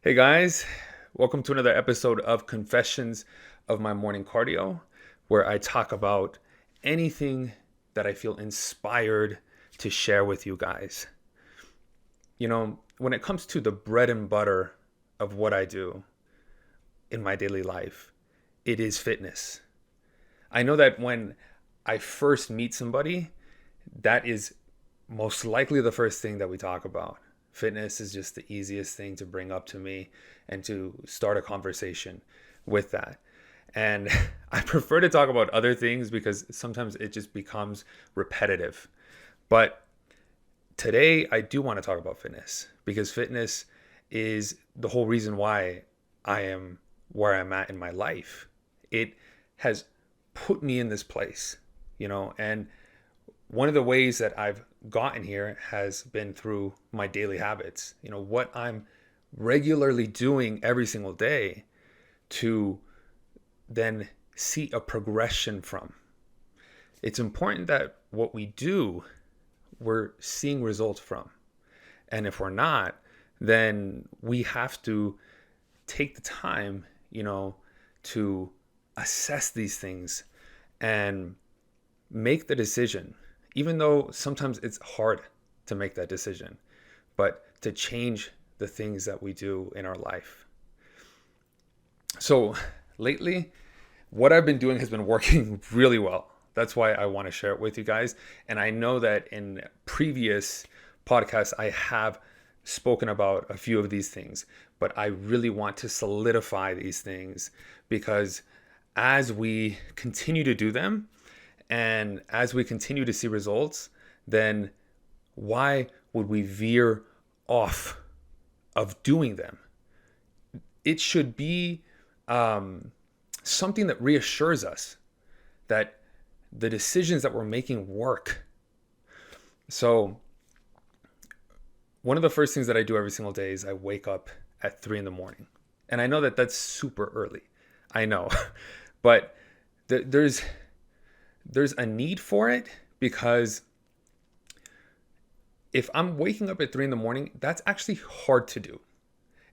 Hey guys, welcome to another episode of Confessions of My Morning Cardio, where I talk about anything that I feel inspired to share with you guys. When it comes to the bread and butter of what I do in my daily life, it is fitness. I know that when I first meet somebody, that is most likely the first thing that we talk about. Fitness is just the easiest thing to bring up to me and to start a conversation with that. And I prefer to talk about other things because sometimes it just becomes repetitive. But today I do want to talk about fitness because fitness is the whole reason why I am where I'm at in my life. It has put me in this place, and one of the ways that I've gotten here has been through my daily habits. What I'm regularly doing every single day to then see a progression from. It's important that what we do, we're seeing results from. And if we're not, then we have to take the time, to assess these things and make the decision, even though sometimes it's hard to make that decision, but to change the things that we do in our life. So lately, what I've been doing has been working really well. That's why I want to share it with you guys. And I know that in previous podcasts, I have spoken about a few of these things, but I really want to solidify these things because as we continue to do them, and as we continue to see results, then why would we veer off of doing them? It should be something that reassures us that the decisions that we're making work. So one of the first things that I do every single day is I wake up at 3 a.m. And I know that that's super early. I know. But there's a need for it because if I'm waking up at 3 a.m, that's actually hard to do.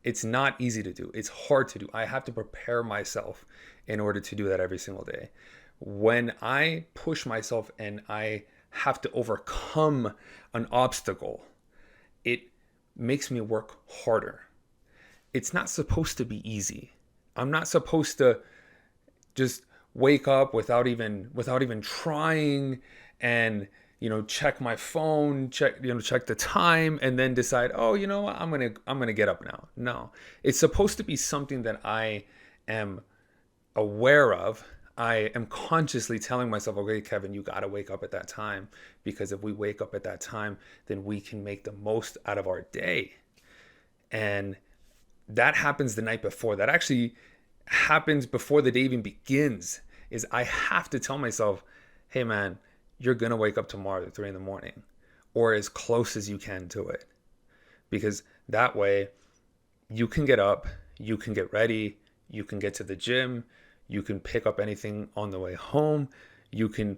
It's not easy to do. It's hard to do. I have to prepare myself in order to do that every single day. When I push myself and I have to overcome an obstacle, it makes me work harder. It's not supposed to be easy. I'm not supposed to just wake up without even trying and check my phone, check the time, and then decide, oh, what, I'm gonna get up now. No, it's supposed to be something that I am aware of. I am consciously telling myself, okay, Kevin, you gotta wake up at that time, because if we wake up at that time, then we can make the most out of our day. And that happens the night before. That actually happens before the day even begins. Is I have to tell myself, hey man, you're gonna wake up tomorrow at 3 a.m, or as close as you can to it, because that way you can get up, you can get ready, you can get to the gym, you can pick up anything on the way home, you can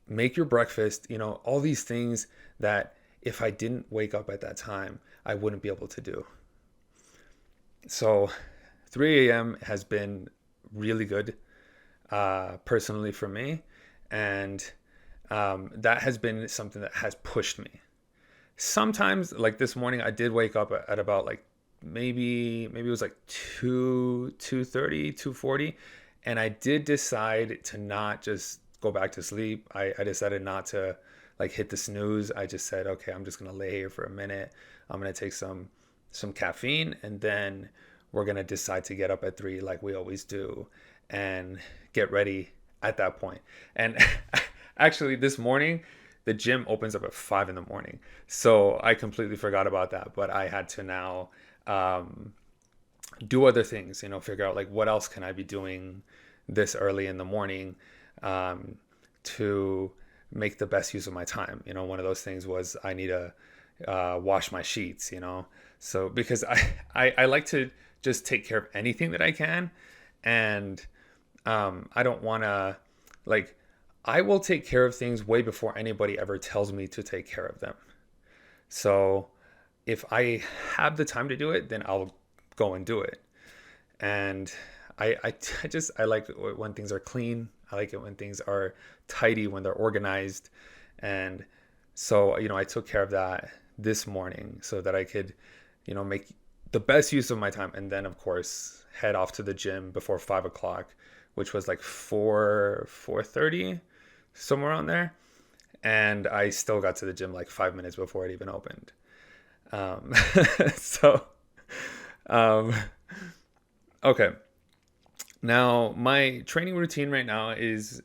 make your breakfast, all these things that if I didn't wake up at that time, I wouldn't be able to do. So 3 a.m. has been really good personally for me, and that has been something that has pushed me. Sometimes, like this morning, I did wake up at about like maybe it was like 2:30, 2:40, and I did decide to not just go back to sleep. I decided not to like hit the snooze. I just said, okay, I'm just gonna lay here for a minute. I'm gonna take some caffeine, and then we're gonna decide to get up at 3 like we always do and get ready at that point. And actually this morning the gym opens up at 5 a.m, so I completely forgot about that. But I had to now do other things, figure out like what else can I be doing this early in the morning to make the best use of my time. One of those things was I need to wash my sheets, so because I like to just take care of anything that I can, and I don't want to, like, I will take care of things way before anybody ever tells me to take care of them. So if I have the time to do it, then I'll go and do it. And I like it when things are clean. I like it when things are tidy, when they're organized. And so, I took care of that this morning so that I could, make the best use of my time. And then, of course, head off to the gym before 5 o'clock, which was like 4:30, somewhere around there. And I still got to the gym like 5 minutes before it even opened. Um, so, um, okay. Now, my training routine right now is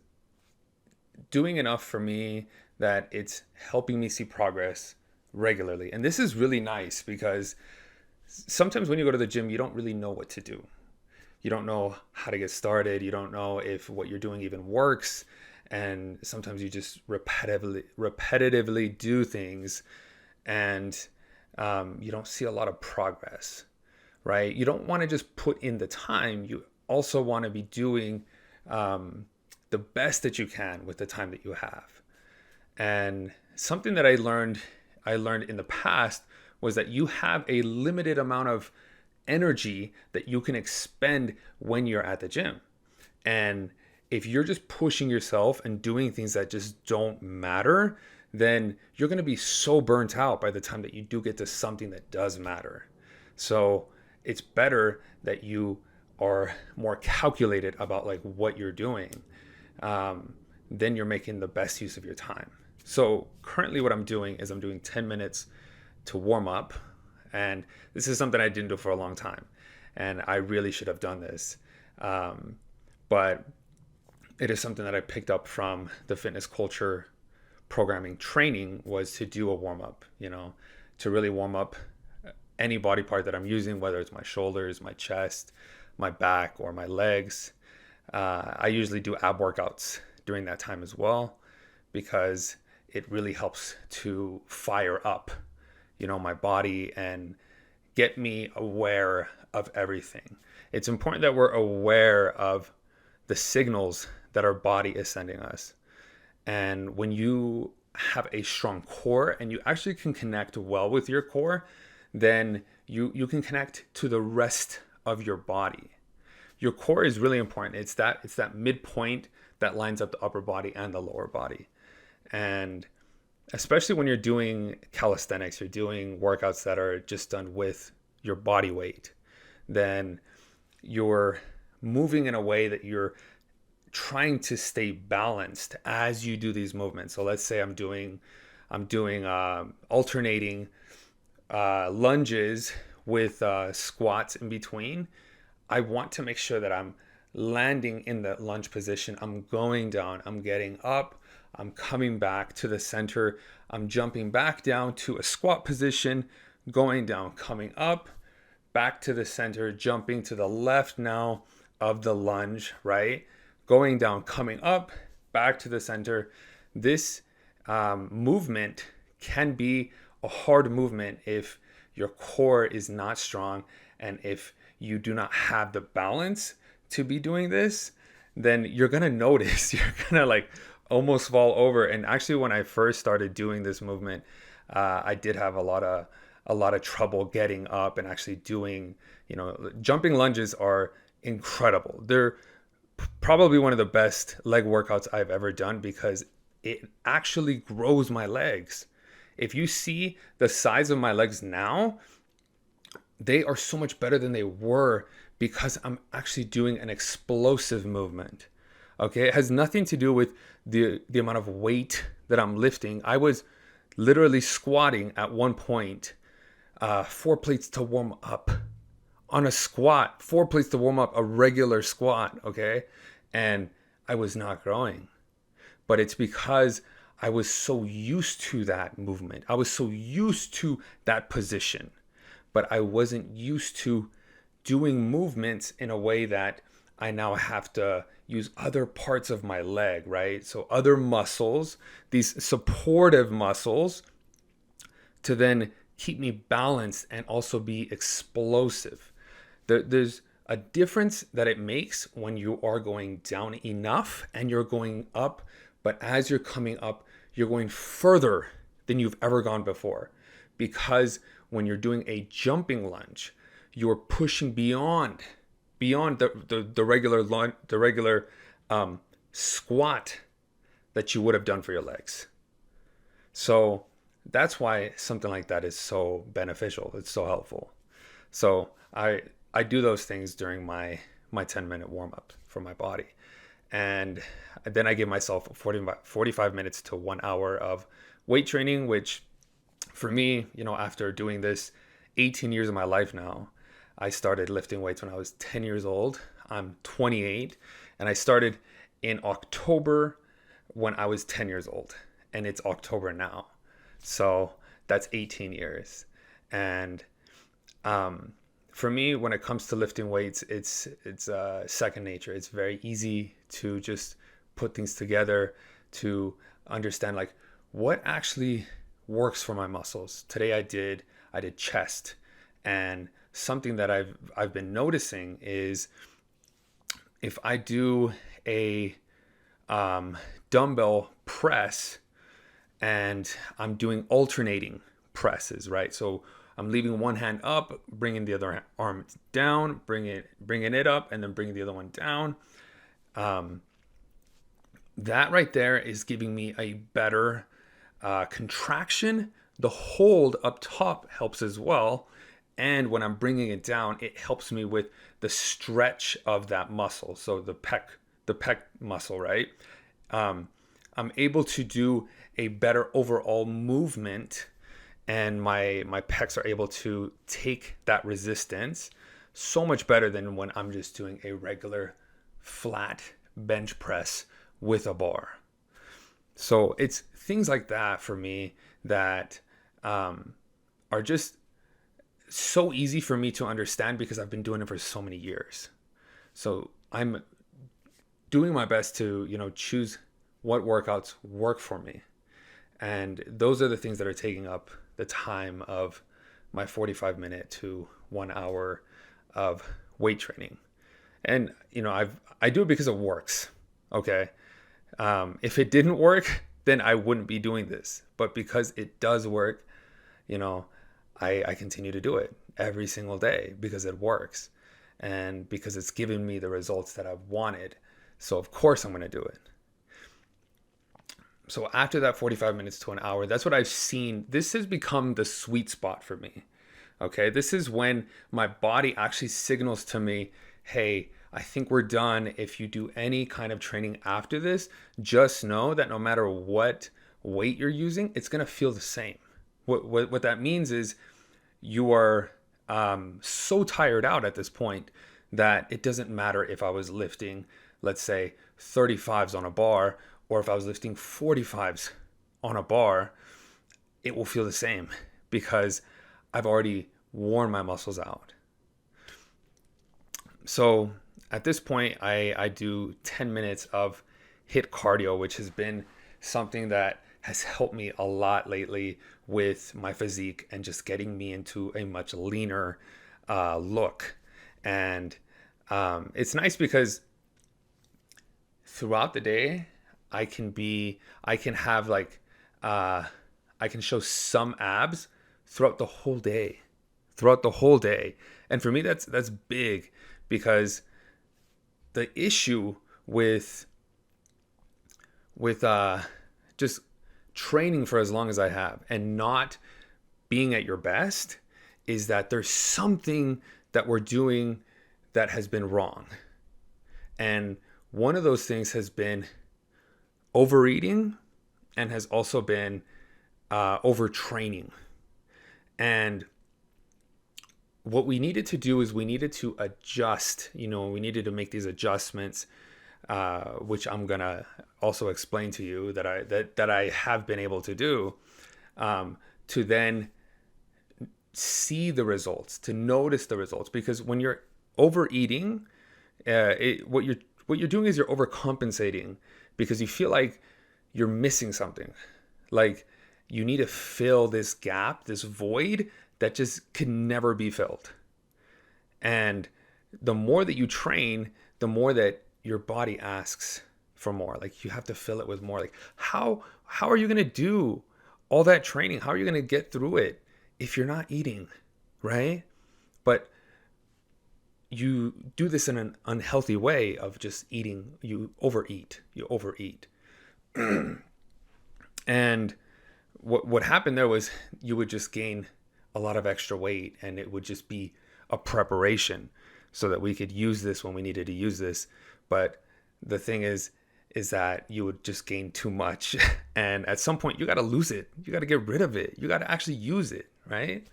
doing enough for me that it's helping me see progress regularly. And this is really nice because sometimes when you go to the gym, you don't really know what to do. You don't know how to get started. You don't know if what you're doing even works. And sometimes you just repetitively do things, and you don't see a lot of progress, right? You don't want to just put in the time. You also want to be doing the best that you can with the time that you have. And something that I learned in the past was that you have a limited amount of energy that you can expend when you're at the gym. And if you're just pushing yourself and doing things that just don't matter, then you're going to be so burnt out by the time that you do get to something that does matter. So it's better that you are more calculated about like what you're doing. Then you're making the best use of your time. So currently what I'm doing is I'm doing 10 minutes to warm up. And this is something I didn't do for a long time. And I really should have done this. But it is something that I picked up from the fitness culture programming training, was to do a warm up, to really warm up any body part that I'm using, whether it's my shoulders, my chest, my back, or my legs. I usually do ab workouts during that time as well, because it really helps to fire up, my body and get me aware of everything. It's important that we're aware of the signals that our body is sending us. And when you have a strong core and you actually can connect well with your core, then you can connect to the rest of your body. Your core is really important. It's that midpoint that lines up the upper body and the lower body. And especially when you're doing calisthenics, you're doing workouts that are just done with your body weight, then you're moving in a way that you're trying to stay balanced as you do these movements. So let's say I'm doing alternating lunges with squats in between. I want to make sure that I'm landing in the lunge position. I'm going down, I'm getting up, I'm coming back to the center, I'm jumping back down to a squat position, going down, coming up, back to the center, jumping to the left now of the lunge, right? Going down, coming up, back to the center. This movement can be a hard movement if your core is not strong, and if you do not have the balance to be doing this, then you're gonna notice you're gonna like almost fall over. And actually, when I first started doing this movement, I did have a lot of trouble getting up and actually doing, jumping lunges are incredible. They're probably one of the best leg workouts I've ever done, because it actually grows my legs. If you see the size of my legs now, they are so much better than they were, because I'm actually doing an explosive movement. Okay, it has nothing to do with the amount of weight that I'm lifting. I was literally squatting at one point, 4 plates to warm up on a squat, 4 plates to warm up a regular squat. Okay, and I was not growing, but it's because I was so used to that movement. I was so used to that position, but I wasn't used to doing movements in a way that I now have to use other parts of my leg, right? So other muscles, these supportive muscles, to then keep me balanced and also be explosive. There's a difference that it makes when you are going down enough and you're going up, but as you're coming up, you're going further than you've ever gone before. Because when you're doing a jumping lunge, you're pushing beyond the regular squat that you would have done for your legs. So that's why something like that is so beneficial. It's so helpful. So I do those things during my 10-minute warm up for my body. And then I give myself 45 minutes to 1 hour of weight training, which for me, after doing this 18 years of my life now, I started lifting weights when I was 10 years old. I'm 28, and I started in October when I was 10 years old, and it's October now. So that's 18 years. And for me, when it comes to lifting weights, it's second nature. It's very easy to just put things together, to understand like what actually works for my muscles. Today I did chest, and something that I've been noticing is if I do a dumbbell press and I'm doing alternating presses, right? So I'm leaving one hand up, bringing the other arm down, bringing it up, and then bringing the other one down. That right there is giving me a better contraction. The hold up top helps as well. And when I'm bringing it down, it helps me with the stretch of that muscle. So the pec muscle, right? I'm able to do a better overall movement, and my pecs are able to take that resistance so much better than when I'm just doing a regular flat bench press with a bar. So it's things like that for me that are just so easy for me to understand because I've been doing it for so many years. So I'm doing my best to, choose what workouts work for me. And those are the things that are taking up the time of my 45-minute to 1 hour of weight training. And, I do it because it works. Okay. If it didn't work, then I wouldn't be doing this. But because it does work, I continue to do it every single day because it works and because it's given me the results that I've wanted. So of course I'm going to do it. So after that 45 minutes to an hour, that's what I've seen. This has become the sweet spot for me. Okay. This is when my body actually signals to me, hey, I think we're done. If you do any kind of training after this, just know that no matter what weight you're using, it's going to feel the same. What that means is you are so tired out at this point that it doesn't matter if I was lifting, let's say, 35s on a bar, or if I was lifting 45s on a bar, it will feel the same because I've already worn my muscles out. So at this point, I do 10 minutes of HIIT cardio, which has been something that has helped me a lot lately with my physique and just getting me into a much leaner look. And it's nice because throughout the day, I can show some abs throughout the whole day. And for me, that's big because the issue with just training for as long as I have and not being at your best is that there's something that we're doing that has been wrong. And one of those things has been overeating and has also been overtraining. And what we needed to do is we needed to adjust, we needed to make these adjustments, which I'm going to also explain to you that I have been able to do, to then see the results, to notice the results. Because when you're overeating, what you're doing is you're overcompensating because you feel like you're missing something. Like you need to fill this gap, this void that just can never be filled. And the more that you train, the more that your body asks for more. Like you have to fill it with more. Like how are you going to do all that training? How are you going to get through it if you're not eating, right? But you do this in an unhealthy way of just eating. You overeat. And what happened there was you would just gain a lot of extra weight, and it would just be a preparation so that we could use this when we needed to use this. But the thing is that you would just gain too much, and at some point you got to lose it. You got to get rid of it. You got to actually use it, right?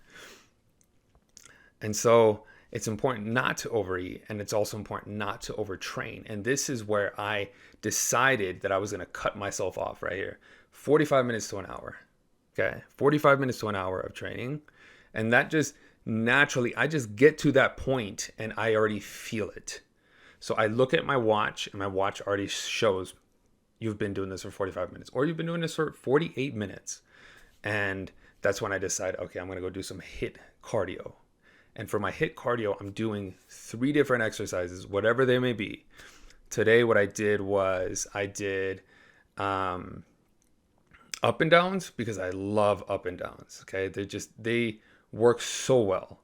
And so it's important not to overeat, and it's also important not to overtrain. And this is where I decided that I was going to cut myself off right here. 45 minutes to an hour. Okay. 45 minutes to an hour of training. And that just naturally, I just get to that point and I already feel it. So I look at my watch, and my watch already shows you've been doing this for 45 minutes, or you've been doing this for 48 minutes. And that's when I decide, okay, I'm going to go do some HIIT cardio. And for my HIIT cardio, I'm doing 3 different exercises, whatever they may be. Today, what I did was I did up and downs, because I love up and downs. Okay. They work so well.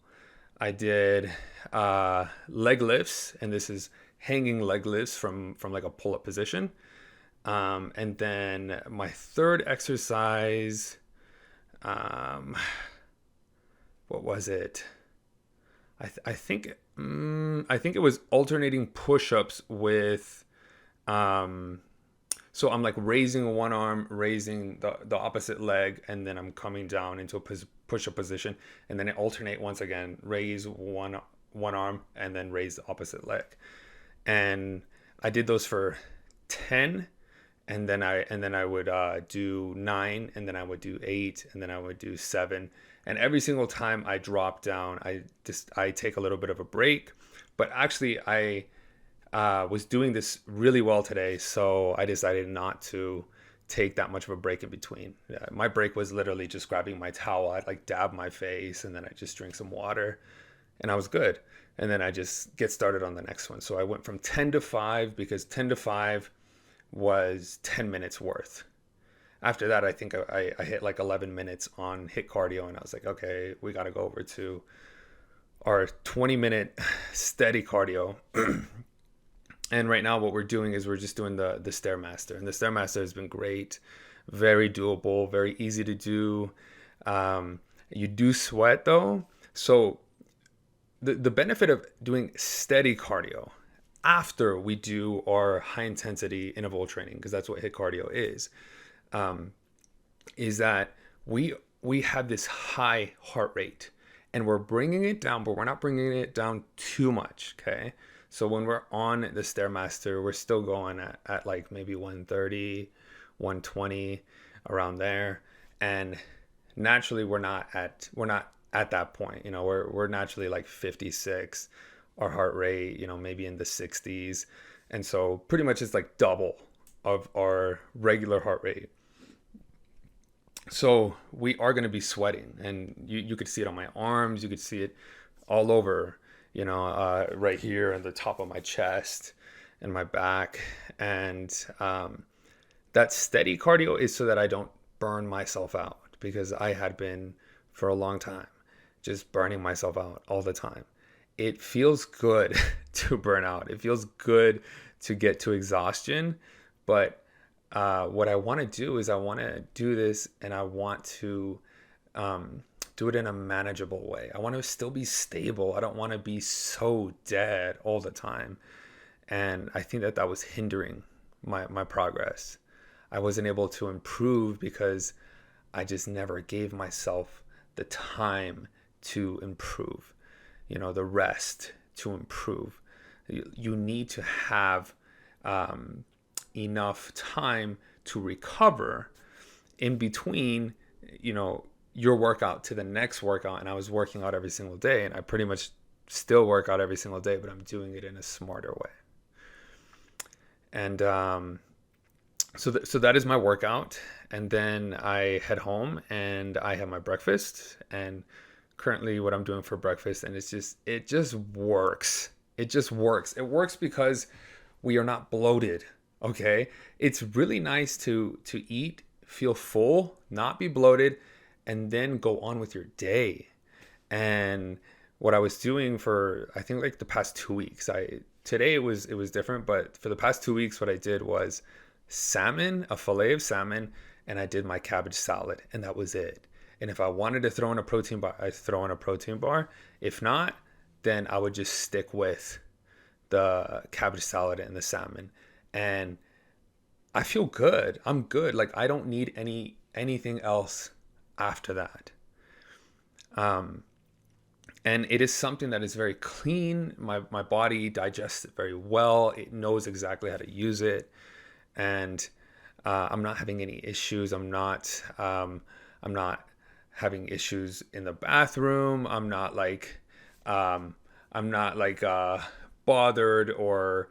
I did leg lifts, and this is hanging leg lifts from like a pull-up position. And then my third exercise, what was it? I think it was alternating push-ups with, so I'm like raising one arm, raising the opposite leg, and then I'm coming down into a push-up position, and then I alternate once again, raise one arm, and then raise the opposite leg. And I did those for 10, and then I would do 9, and then I would do 8, and then I would do 7. And every single time I drop down, I take a little bit of a break. But actually, I was doing this really well today, so I decided not to take that much of a break in between. My break was literally just grabbing my towel. I'd like dab my face, and then I just drink some water, and I was good. And then I just get started on the next one. So I went from 10 to 5, because 10 to 5 was 10 minutes worth. After that, I think I hit like 11 minutes on HIIT cardio, and I was like, okay, we got to go over to our 20-minute steady cardio. And right now what we're doing is we're just doing the Stairmaster. And the Stairmaster has been great, very doable, very easy to do. You do sweat though. So the benefit of doing steady cardio after we do our high intensity interval training, because that's what HIIT cardio is that we have this high heart rate, and we're bringing it down, but we're not bringing it down too much. Okay. So when we're on the Stairmaster, we're still going at like maybe 130, 120, around there. And naturally we're not at that point. You know, we're naturally like 56, our heart rate, you know, maybe in the 60s. And so pretty much it's like double of our regular heart rate. So we are going to be sweating, and you could see it on my arms. You could see it all over, you know, right here on the top of my chest and my back. And that steady cardio is so that I don't burn myself out, because I had been for a long time just burning myself out all the time. It feels good to burn out. It feels good to get to exhaustion. But what I want to do is I want to do this, and I want to do it in a manageable way. I want to still be stable. I don't want to be so dead all the time. And I think that was hindering my progress. I wasn't able to improve because I just never gave myself the time to improve, you know, the rest to improve. You need to have enough time to recover in between, you know, your workout to the next workout. And I was working out every single day, and I pretty much still work out every single day, but I'm doing it in a smarter way. And so that is my workout. And then I head home and I have my breakfast. And currently what I'm doing for breakfast, and it just works. It just works. It works because we are not bloated. Okay. It's really nice to eat, feel full, not be bloated, and then go on with your day. And what I was doing for, I think, like the past 2 weeks. Today it was different, but for the past 2 weeks, what I did was salmon, a fillet of salmon, and I did my cabbage salad, and that was it. And if I wanted to throw in a protein bar, I throw in a protein bar. If not, then I would just stick with the cabbage salad and the salmon. And I feel good. I'm good. Like, I don't need anything else after that. And it is something that is very clean. My body digests it very well. It knows exactly how to use it, and I'm not having any issues. I'm not having issues in the bathroom. I'm not like bothered, or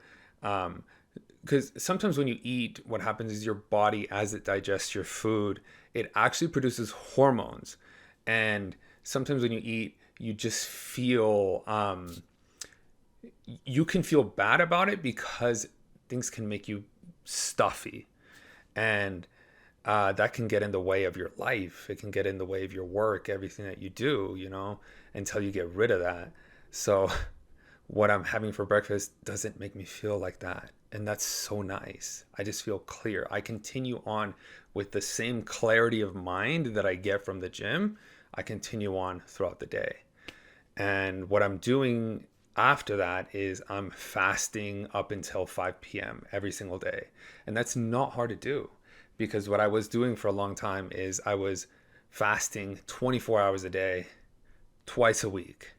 because sometimes when you eat, what happens is your body, as it digests your food, it actually produces hormones. And sometimes when you eat, you just feel, you can feel bad about it because things can make you stuffy. And that can get in the way of your life. It can get in the way of your work, everything that you do, until you get rid of that. So what I'm having for breakfast doesn't make me feel like that. And that's so nice. I just feel clear. I continue on with the same clarity of mind that I get from the gym. I continue on throughout the day. And what I'm doing after that is I'm fasting up until 5 p.m. every single day. And that's not hard to do, because what I was doing for a long time is I was fasting 24 hours a day, twice a week.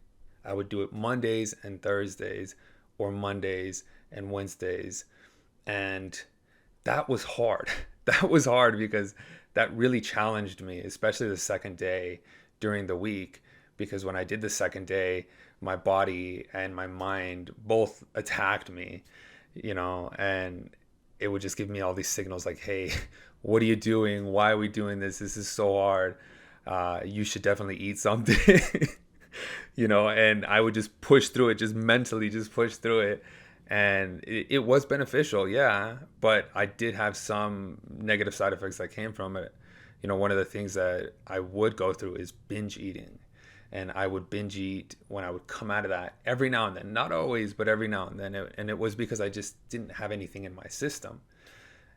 I would do it Mondays and Thursdays, or Mondays and Wednesdays. And that was hard. That was hard because that really challenged me, especially the second day during the week. Because when I did the second day, my body and my mind both attacked me, and it would just give me all these signals like, hey, what are you doing? Why are we doing this? This is so hard. You should definitely eat something. And I would just push through it, just mentally just push through it. And it was beneficial, yeah, but I did have some negative side effects that came from it. One of the things that I would go through is binge eating. And I would binge eat when I would come out of that every now and then. Not always, but every now and then. And it was because I just didn't have anything in my system,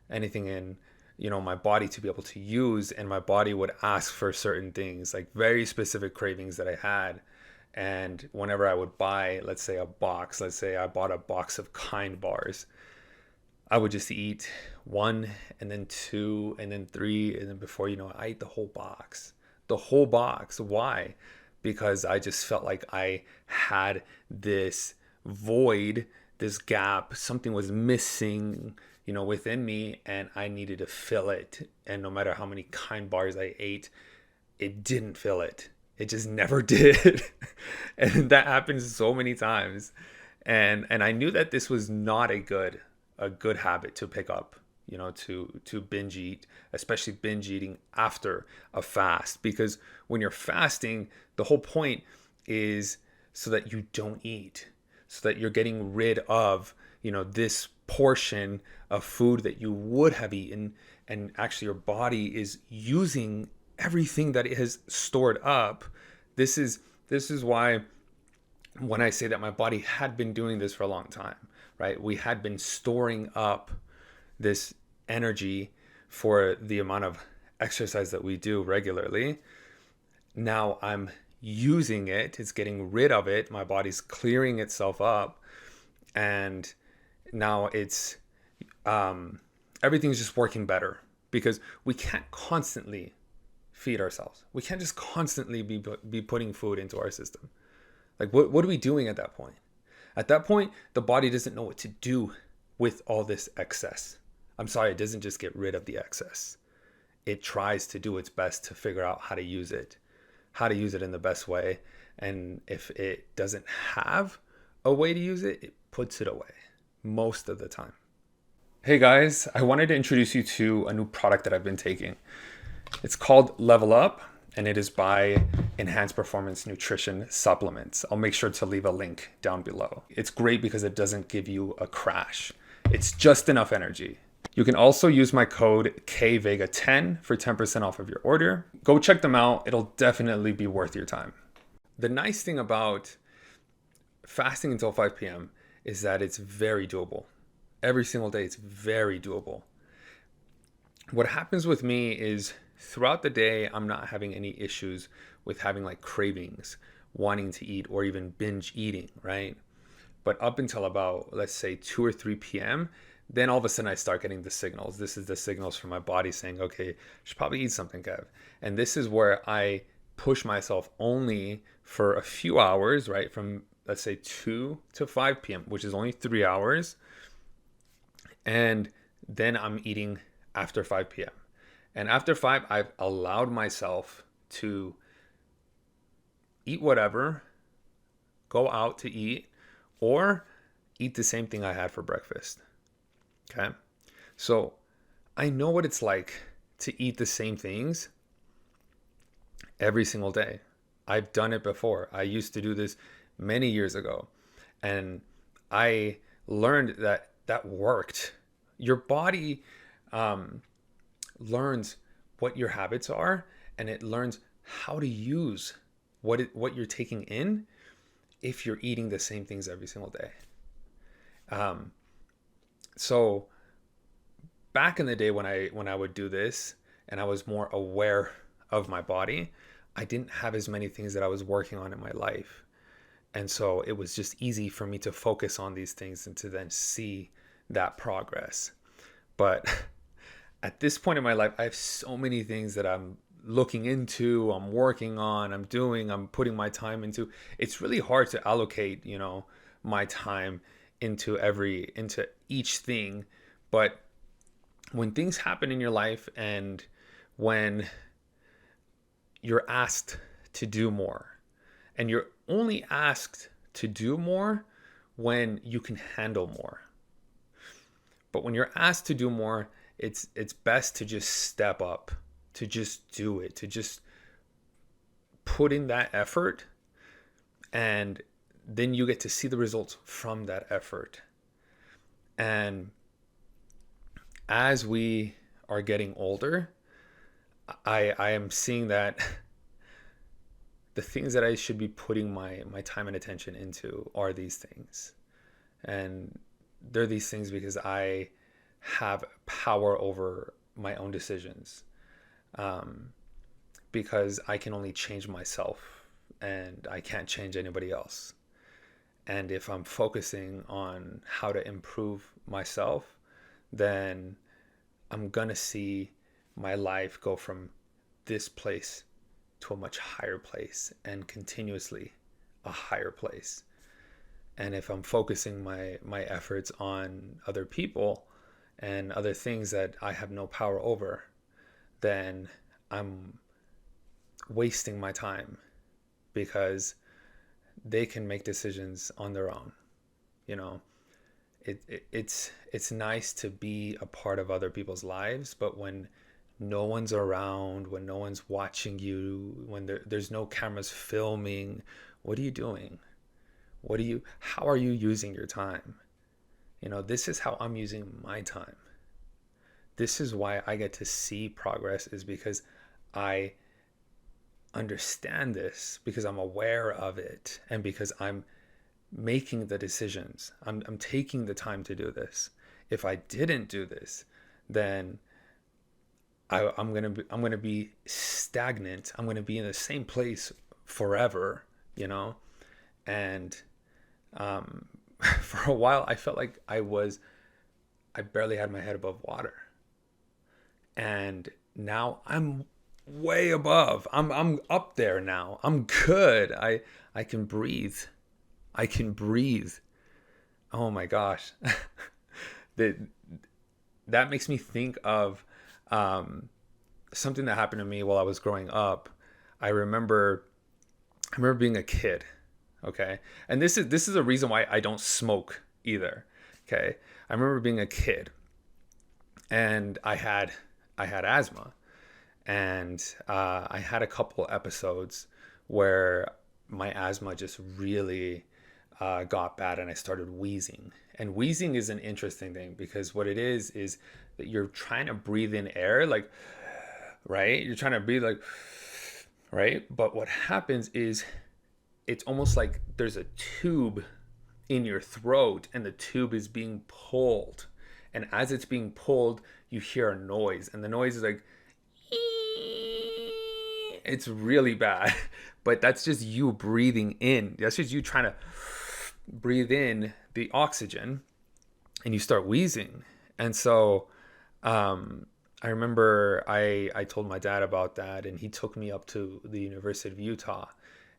anything in my body to be able to use. And my body would ask for certain things, like very specific cravings that I had. And whenever I would buy, let's say I bought a box of Kind bars, I would just eat one, and then two, and then three, and then before you know it, I ate the whole box. The whole box. Why? Because I just felt like I had this void, this gap, something was missing, within me, and I needed to fill it. And no matter how many Kind bars I ate, it didn't fill it. It just never did. And that happens so many times. And I knew that this was not a good habit to pick up, to binge eat, especially binge eating after a fast. Because when you're fasting, the whole point is so that you don't eat, so that you're getting rid of, this portion of food that you would have eaten. And actually your body is using everything that it has stored up. This is why when I say that my body had been doing this for a long time, right? We had been storing up this energy for the amount of exercise that we do regularly. Now I'm using it. It's getting rid of it. My body's clearing itself up. And now it's, everything's just working better, because we can't constantly feed ourselves. We can't just constantly be putting food into our system. Like, what are we doing at that point? At that point, the body doesn't know what to do with all this excess. I'm sorry, it doesn't just get rid of the excess. It tries to do its best to figure out how to use it in the best way. And if it doesn't have a way to use it, it puts it away most of the time. Hey guys, I wanted to introduce you to a new product that I've been taking. It's called Level Up, and it is by Enhanced Performance Nutrition Supplements. I'll make sure to leave a link down below. It's great because it doesn't give you a crash. It's just enough energy. You can also use my code KVEGA10 for 10% off of your order. Go check them out. It'll definitely be worth your time. The nice thing about fasting until 5 p.m. is that it's very doable. Every single day, it's very doable. What happens with me is throughout the day, I'm not having any issues with having like cravings, wanting to eat, or even binge eating, right? But up until about, let's say, 2 or 3 p.m., then all of a sudden I start getting the signals. This is the signals from my body saying, okay, you should probably eat something, Kev. And this is where I push myself only for a few hours, right? From, let's say, 2 to 5 p.m., which is only 3 hours. And then I'm eating after 5 p.m. And after 5, I've allowed myself to eat whatever, go out to eat, or eat the same thing I had for breakfast. Okay? So I know what it's like to eat the same things every single day. I've done it before. I used to do this many years ago. And I learned that that worked. Your body learns what your habits are, and it learns how to use what you're taking in if you're eating the same things every single day. So back in the day when I would do this and I was more aware of my body, I didn't have as many things that I was working on in my life. And so it was just easy for me to focus on these things and to then see that progress. But at this point in my life, I have so many things that I'm looking into, I'm working on, I'm putting my time into. It's really hard to allocate, my time into each thing. But when things happen in your life and when you're asked to do more, and you're only asked to do more when you can handle more. But when you're asked to do more, it's best to just step up, to just do it, to just put in that effort, and then you get to see the results from that effort. And as we are getting older, I am seeing that the things that I should be putting my time and attention into are these things. And they're these things because I have power over my own decisions. Because I can only change myself and I can't change anybody else. And if I'm focusing on how to improve myself, then I'm gonna see my life go from this place to a much higher place and continuously a higher place. And if I'm focusing my efforts on other people and other things that I have no power over, then I'm wasting my time because they can make decisions on their own. It's nice to be a part of other people's lives, but when no one's around, when no one's watching you, when there's no cameras filming, what are you doing? How are you using your time? This is how I'm using my time. This is why I get to see progress, is because I understand this, because I'm aware of it, and because I'm making the decisions. I'm taking the time to do this. If I didn't do this, then I'm gonna be stagnant. I'm gonna be in the same place forever, And for a while, I felt like I barely had my head above water. And now I'm way above. I'm up there now. I'm good. I can breathe. I can breathe. Oh my gosh. That makes me think of something that happened to me while I was growing up. I remember being a kid. Okay. And this is a reason why I don't smoke either. Okay. I remember being a kid and I had asthma, and I had a couple episodes where my asthma just really got bad and I started wheezing. And wheezing is an interesting thing because what it is that you're trying to breathe in air, like, right? You're trying to breathe like, right? But what happens is it's almost like there's a tube in your throat and the tube is being pulled. And as it's being pulled, you hear a noise, and the noise is like, it's really bad. But that's just you breathing in. That's just you trying to breathe in the oxygen, and you start wheezing. And so I remember I told my dad about that, and he took me up to the University of Utah,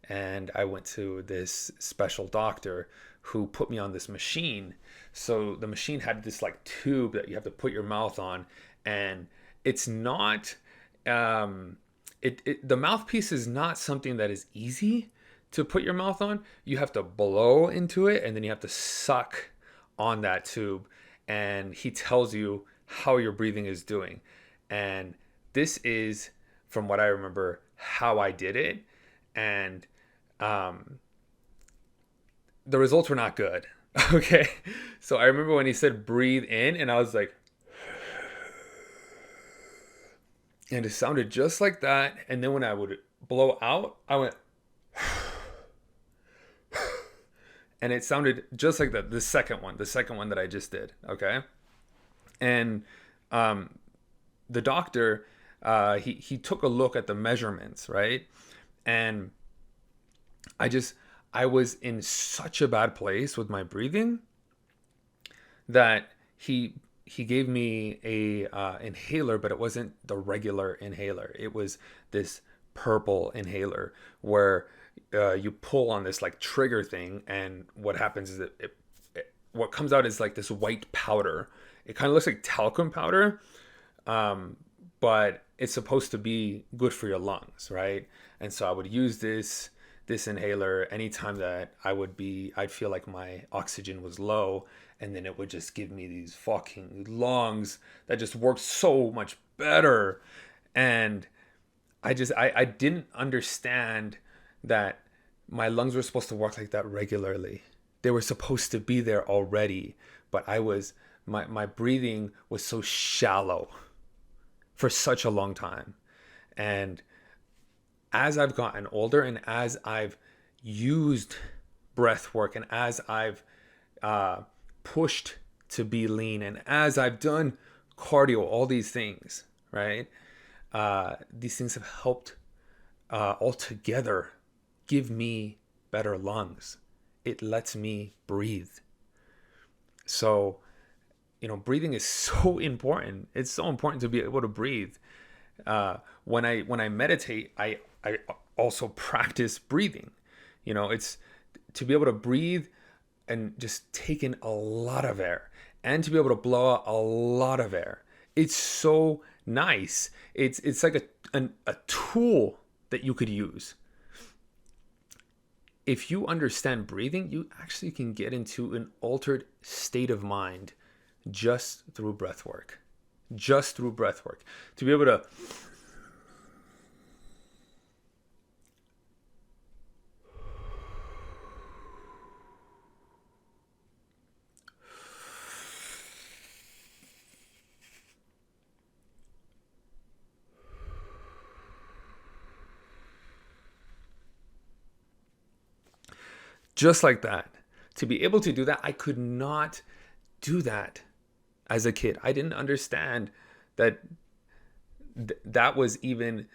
and I went to this special doctor who put me on this machine. So the machine had this like tube that you have to put your mouth on, and it's not the mouthpiece is not something that is easy to put your mouth on. You have to blow into it, and then you have to suck on that tube, and he tells you how your breathing is doing. And this is, from what I remember, how I did it. And the results were not good. Okay. So I remember when he said breathe in, and I was like, and it sounded just like that. And then when I would blow out, I went, and it sounded just like that. The second one that I just did. Okay. And the doctor, he took a look at the measurements, right? And I was in such a bad place with my breathing that he gave me a inhaler, but it wasn't the regular inhaler. It was this purple inhaler where you pull on this like trigger thing, and what happens is that what comes out is like this white powder. It kind of looks like talcum powder, but it's supposed to be good for your lungs, right? And so I would use this inhaler anytime that I'd feel like my oxygen was low, and then it would just give me these fucking lungs that just worked so much better. And I didn't understand that my lungs were supposed to work like that regularly. They were supposed to be there already, but my breathing was so shallow for such a long time. And as I've gotten older, and as I've used breath work, and as I've pushed to be lean, and as I've done cardio, all these things, right? These things have helped altogether give me better lungs. It lets me breathe. So, breathing is so important. It's so important to be able to breathe. When I meditate, I also practice breathing. It's to be able to breathe and just take in a lot of air, and to be able to blow out a lot of air. It's so nice. It's like a tool that you could use. If you understand breathing, you actually can get into an altered state of mind just through breath work. Just through breath work. To be able to just like that. To be able to do that, I could not do that as a kid. I didn't understand that that was even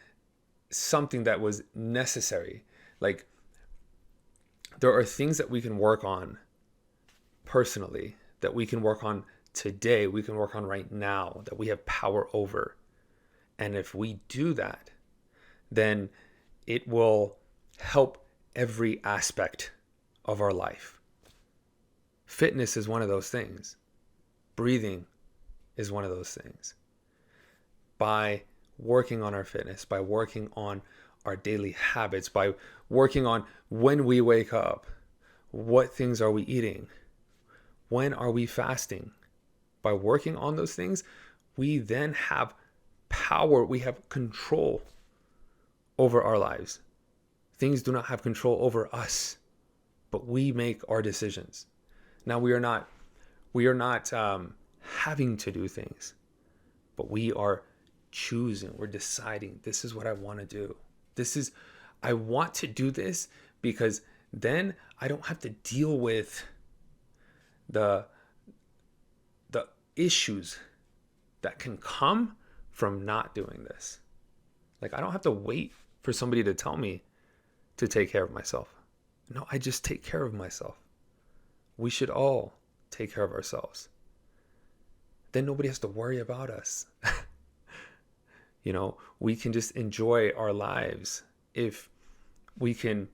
something that was necessary. Like, there are things that we can work on personally, that we can work on today, we can work on right now, that we have power over. And if we do that, then it will help every aspect of our life. Fitness is one of those things. Breathing is one of those things. By working on our fitness, by working on our daily habits, by working on when we wake up, what things are we eating, when are we fasting, by working on those things, we then have power, we have control over our lives. Things do not have control over us, but we make our decisions. Now we are not having to do things, but we are choosing, we're deciding, this is what I want to do. I want to do this because then I don't have to deal with the the issues that can come from not doing this. Like, I don't have to wait for somebody to tell me to take care of myself. No, I just take care of myself. We should all take care of ourselves. Then nobody has to worry about us. We can just enjoy our lives if we can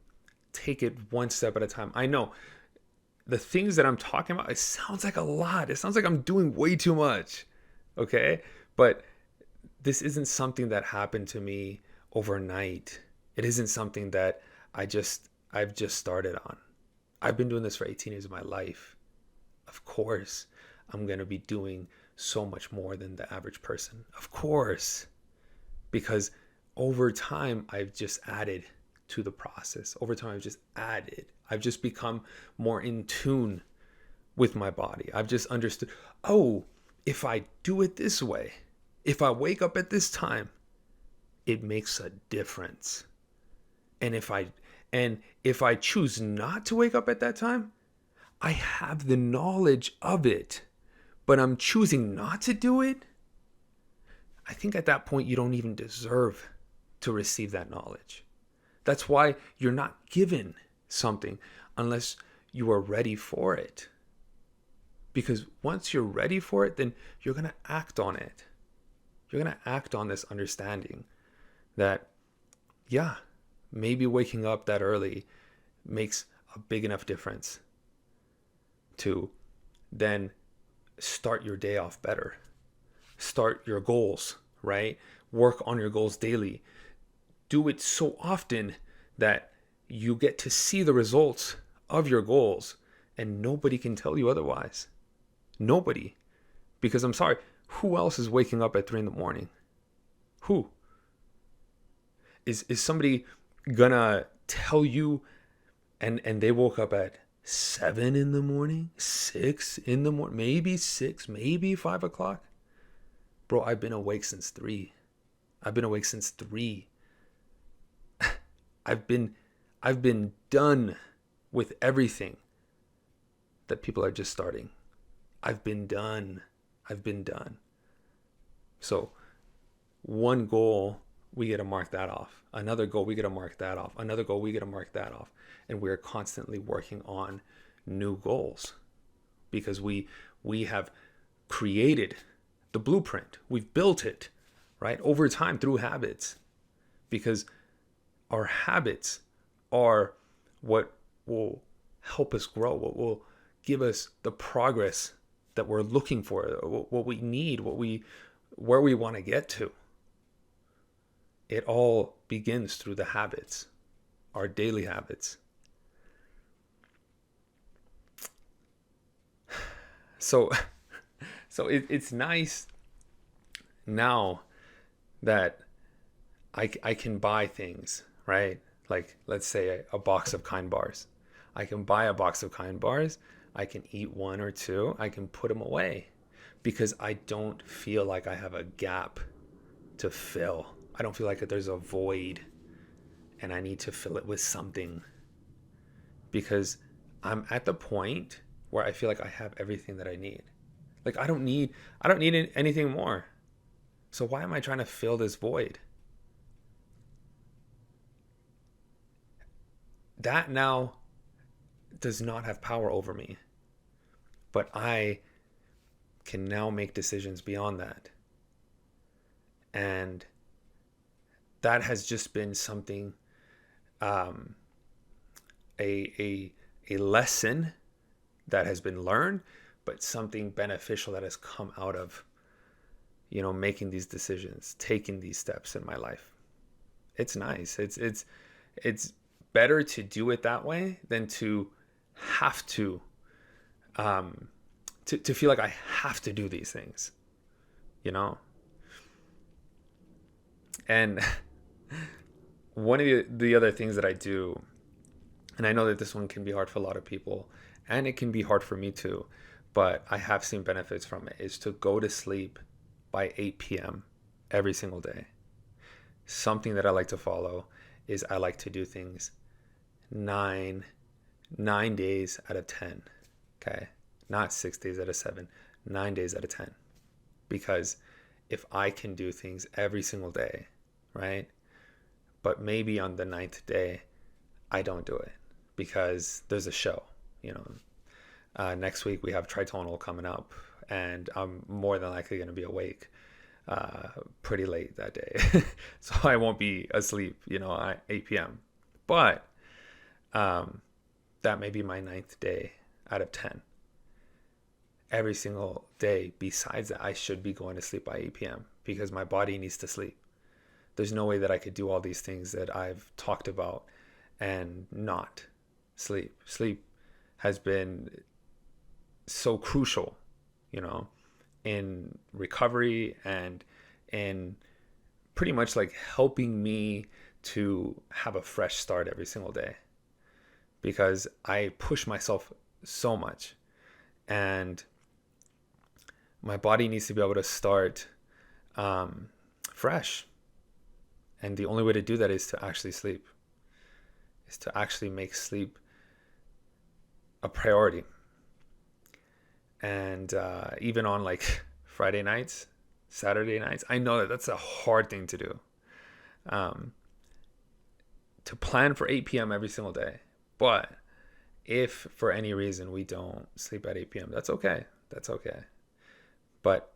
take it one step at a time. I know the things that I'm talking about, it sounds like a lot. It sounds like I'm doing way too much. Okay? But this isn't something that happened to me overnight. It isn't something that I've just started on. I've been doing this for 18 years of my life. Of course, I'm going to be doing so much more than the average person. Of course. Because over time, I've just added to the process. Over time, I've just added. I've just become more in tune with my body. I've just understood, oh, if I do it this way, if I wake up at this time, it makes a difference. And if I choose not to wake up at that time, I have the knowledge of it, but I'm choosing not to do it. I think at that point, you don't even deserve to receive that knowledge. That's why you're not given something unless you are ready for it. Because once you're ready for it, then you're going to act on it. You're going to act on this understanding that, yeah, maybe waking up that early makes a big enough difference to then start your day off better. Start your goals, right? Work on your goals daily. Do it so often that you get to see the results of your goals and nobody can tell you otherwise. Nobody. Because I'm sorry, who else is waking up at 3 a.m? Who? Is somebody gonna tell you and they woke up at 7 a.m, 6 a.m, maybe 6, maybe 5 o'clock? Bro, I've been awake since 3. I've been awake since 3. I've been done with everything that people are just starting. I've been done. So one goal, we get to mark that off. Another goal, we get to mark that off. Another goal, we get to mark that off. And we're constantly working on new goals because we have created the blueprint. We've built it, right? Over time through habits, because our habits are what will help us grow, what will give us the progress that we're looking for, what we need, where we want to get to. It all begins through the habits, our daily habits. So it's nice now that I can buy things, right? Like, let's say a box of Kind bars. I can buy a box of Kind bars. I can eat 1 or 2. I can put them away because I don't feel like I have a gap to fill. I don't feel like there's a void and I need to fill it with something, because I'm at the point where I feel like I have everything that I need. Like, I don't need anything more. So why am I trying to fill this void? That now does not have power over me. But I can now make decisions beyond that. And that has just been something, a lesson that has been learned, but something beneficial that has come out of, making these decisions, taking these steps in my life. It's nice. It's better to do it that way than to have to feel like I have to do these things, And one of the other things that I do, and I know that this one can be hard for a lot of people, and it can be hard for me too, but I have seen benefits from it, is to go to sleep by 8 p.m. every single day. Something that I like to follow is I like to do things 9, 9 days out of 10. Okay. Not 6 days out of 7, 9 days out of 10. Because if I can do things every single day, right? But maybe on the 9th day, I don't do it because there's a show, you know. Next week we have Tritonal coming up, and I'm more than likely going to be awake pretty late that day. So I won't be asleep, you know, at 8 p.m. But that may be my 9th day out of 10. Every single day besides that, I should be going to sleep by 8 p.m. because my body needs to sleep. There's no way that I could do all these things that I've talked about and not sleep. Sleep has been so crucial, you know, in recovery and in pretty much like helping me to have a fresh start every single day, because I push myself so much and my body needs to be able to start fresh. And the only way to do that is to actually sleep, is to actually make sleep a priority. And even on like Friday nights, Saturday nights, I know that that's a hard thing to do. To plan for 8 p.m. every single day. But if for any reason we don't sleep at 8 p.m., that's okay. That's okay. But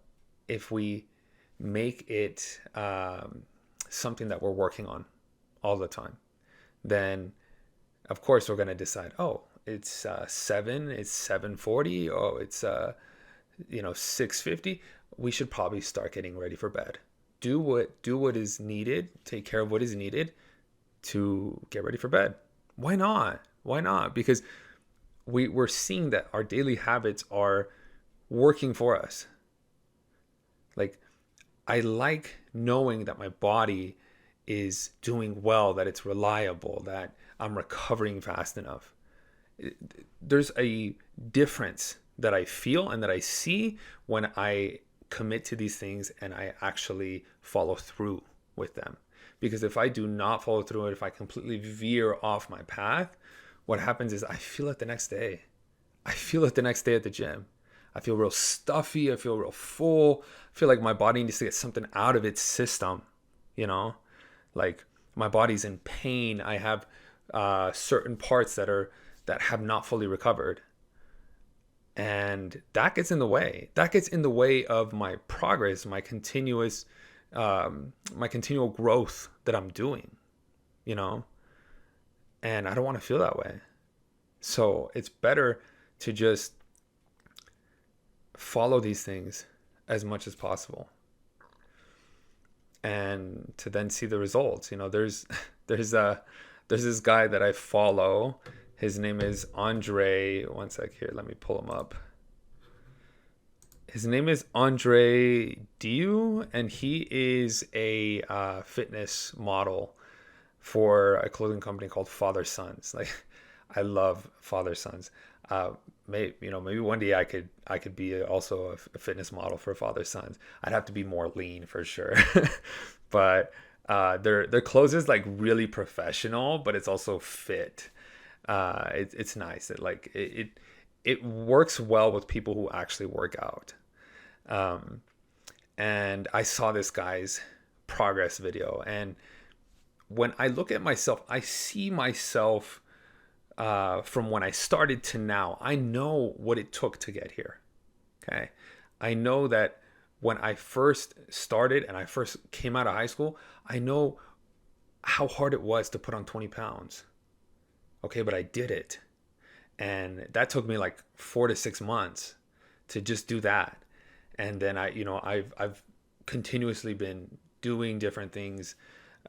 if we make it something that we're working on all the time, then of course we're going to decide, oh, it's 7, it's 7:40, oh, it's 6:50. We should probably start getting ready for bed. Do what is needed, take care of what is needed to get ready for bed. Why not? Why not? Because we're seeing that our daily habits are working for us. Like, I like knowing that my body is doing well, that it's reliable, that I'm recovering fast enough. There's a difference that I feel and that I see when I commit to these things and I actually follow through with them. Because if I do not follow through it, if I completely veer off my path, what happens is I feel it the next day. I feel it the next day at the gym. I feel real stuffy. I feel real full. I feel like my body needs to get something out of its system, you know? Like, my body's in pain. I have certain parts that have not fully recovered. And that gets in the way. That gets in the way of my progress, my continual growth that I'm doing, you know? And I don't want to feel that way. So it's better to just follow these things as much as possible and to then see the results. You know, there's this guy that I follow. His name is Andre. One sec here, let me pull him up. His name is Andre Diu, and he is a fitness model for a clothing company called Father Sons. Like, I love Father Sons. Maybe one day I could be also a fitness model for Father Sons. I'd have to be more lean for sure, but their clothes is like really professional, but it's also fit. It's nice. It works well with people who actually work out. And I saw this guy's progress video, and when I look at myself, I see myself from when I started to now. I know what it took to get here. Okay. I know that when I first started and I first came out of high school, I know how hard it was to put on 20 pounds. Okay. But I did it. And that took me like 4 to 6 months to just do that. And then I've continuously been doing different things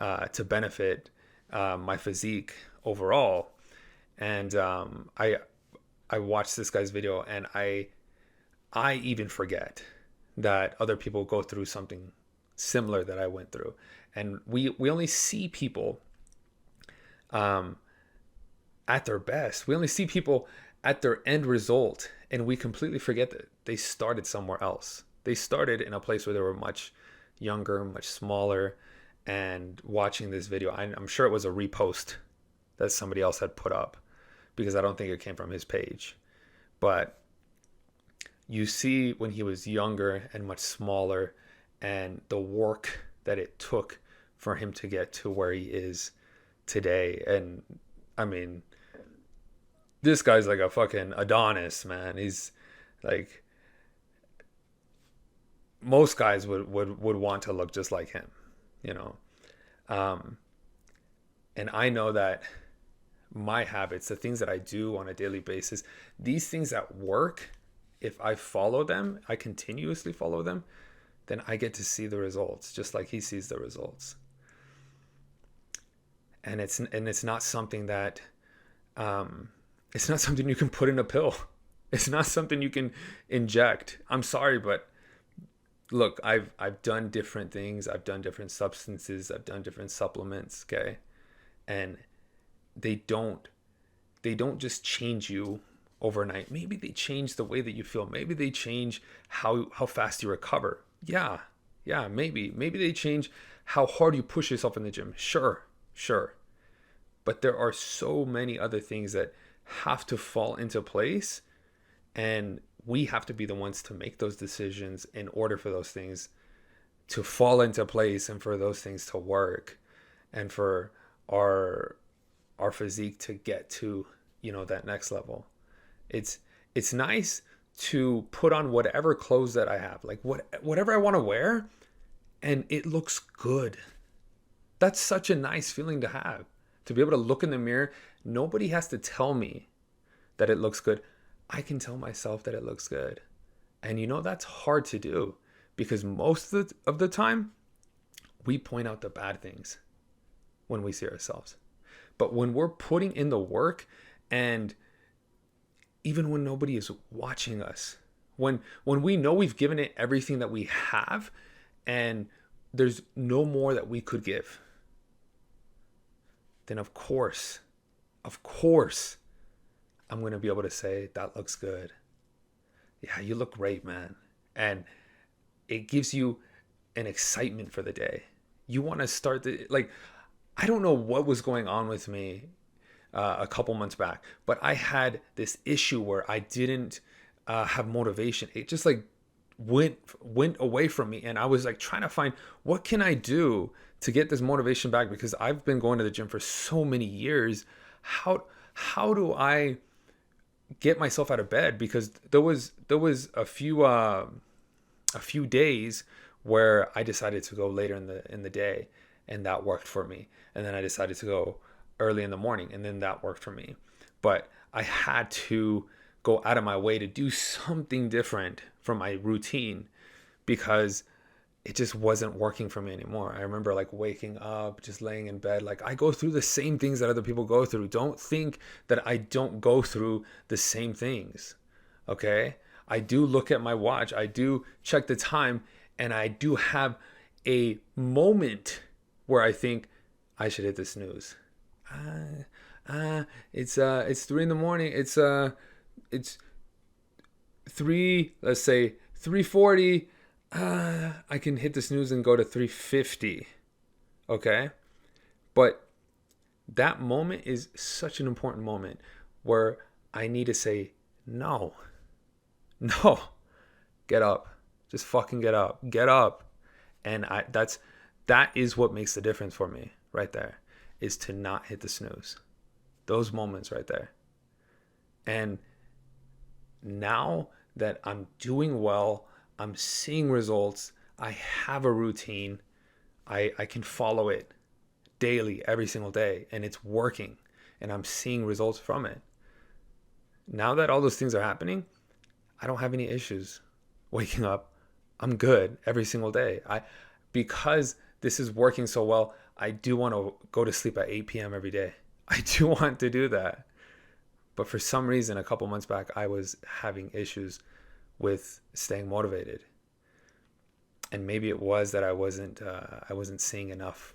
to benefit my physique overall. And I watched this guy's video, and I even forget that other people go through something similar that I went through. And we only see people at their best. We only see people at their end result, and we completely forget that they started somewhere else. They started in a place where they were much younger, much smaller. And watching this video, I'm sure it was a repost that somebody else had put up, because I don't think it came from his page. But you see when he was younger and much smaller, and the work that it took for him to get to where he is today. And I mean, this guy's like a fucking Adonis, man. He's like, most guys would want to look just like him, you know. And I know that my habits, the things that I do on a daily basis, these things that work, if I follow them, I continuously follow them, then I get to see the results just like he sees the results. And it's not something that it's not something you can put in a pill. It's not something you can inject. I'm sorry, but look, I've done different things. I've done different substances. I've done different supplements, okay? And they don't just change you overnight. Maybe they change the way that you feel. Maybe they change how fast you recover. Yeah, maybe they change how hard you push yourself in the gym. Sure. But there are so many other things that have to fall into place, and we have to be the ones to make those decisions in order for those things to fall into place and for those things to work and for our physique to get to, you know, that next level. It's nice to put on whatever clothes that I have, like whatever I want to wear, and it looks good. That's such a nice feeling to have, to be able to look in the mirror. Nobody has to tell me that it looks good. I can tell myself that it looks good. And you know, that's hard to do because most of the time we point out the bad things when we see ourselves. But when we're putting in the work, and even when nobody is watching us, when we know we've given it everything that we have and there's no more that we could give, then of course, I'm going to be able to say, that looks good. Yeah, you look great, man. And it gives you an excitement for the day. You want to start I don't know what was going on with me a couple months back, but I had this issue where I didn't have motivation. It just like went away from me, and I was like trying to find, what can I do to get this motivation back? Because I've been going to the gym for so many years. How do I get myself out of bed? Because there was a few days where I decided to go later in the day, and that worked for me. And then I decided to go early in the morning, and then that worked for me. But I had to go out of my way to do something different from my routine because it just wasn't working for me anymore. I remember like waking up, just laying in bed. Like, I go through the same things that other people go through. Don't think that I don't go through the same things. Okay? I do look at my watch. I do check the time, and I do have a moment where I think I should hit the snooze. It's 3 in the morning. It's 3, let's say 3:40. I can hit the snooze and go to 3:50. Okay? But that moment is such an important moment where I need to say, no, get up. Just fucking get up. Get up. And that is what makes the difference for me right there, is to not hit the snooze. Those moments right there. And now that I'm doing well, I'm seeing results, I have a routine, I can follow it daily, every single day, and it's working, and I'm seeing results from it. Now that all those things are happening, I don't have any issues waking up. I'm good every single day. Because this is working so well, I do want to go to sleep at 8 p.m. every day. I do want to do that. But for some reason, a couple months back, I was having issues with staying motivated. And maybe it was that I wasn't seeing enough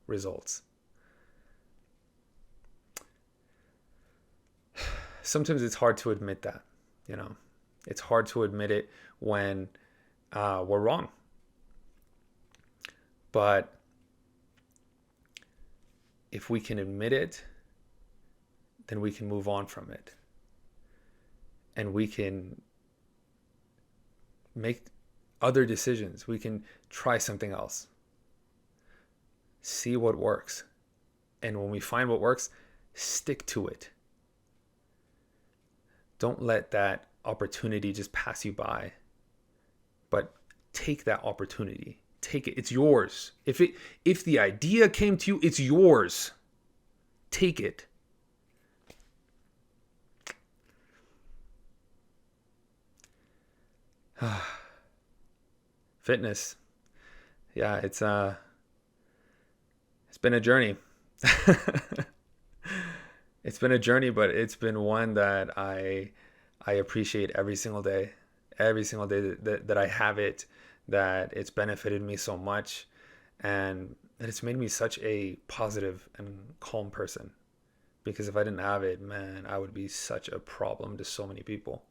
results. Sometimes it's hard to admit that, you know. It's hard to admit it when we're wrong. But if we can admit it, then we can move on from it. And we can make other decisions. We can try something else. See what works. And when we find what works, stick to it. Don't let that opportunity just pass you by. But take that opportunity. Take it. It's yours. If the idea came to you, it's yours. Take it. Fitness. Yeah, it's been a journey. It's been a journey, but it's been one that I appreciate every single day. Every single day that I have it, that it's benefited me so much, and that it's made me such a positive and calm person. Because if I didn't have it, man, I would be such a problem to so many people.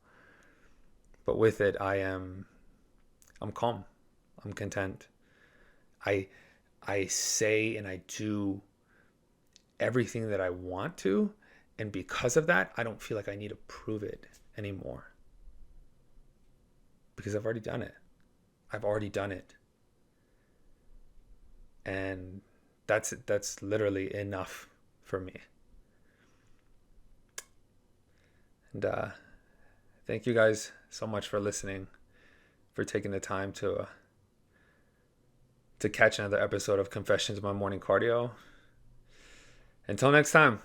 But with it, I'm calm. I'm content. I say and I do everything that I want to, and because of that, I don't feel like I need to prove it anymore. Because I've already done it. I've already done it. And that's literally enough for me. And thank you guys so much for listening, for taking the time to catch another episode of Confessions of My Morning Cardio. Until next time.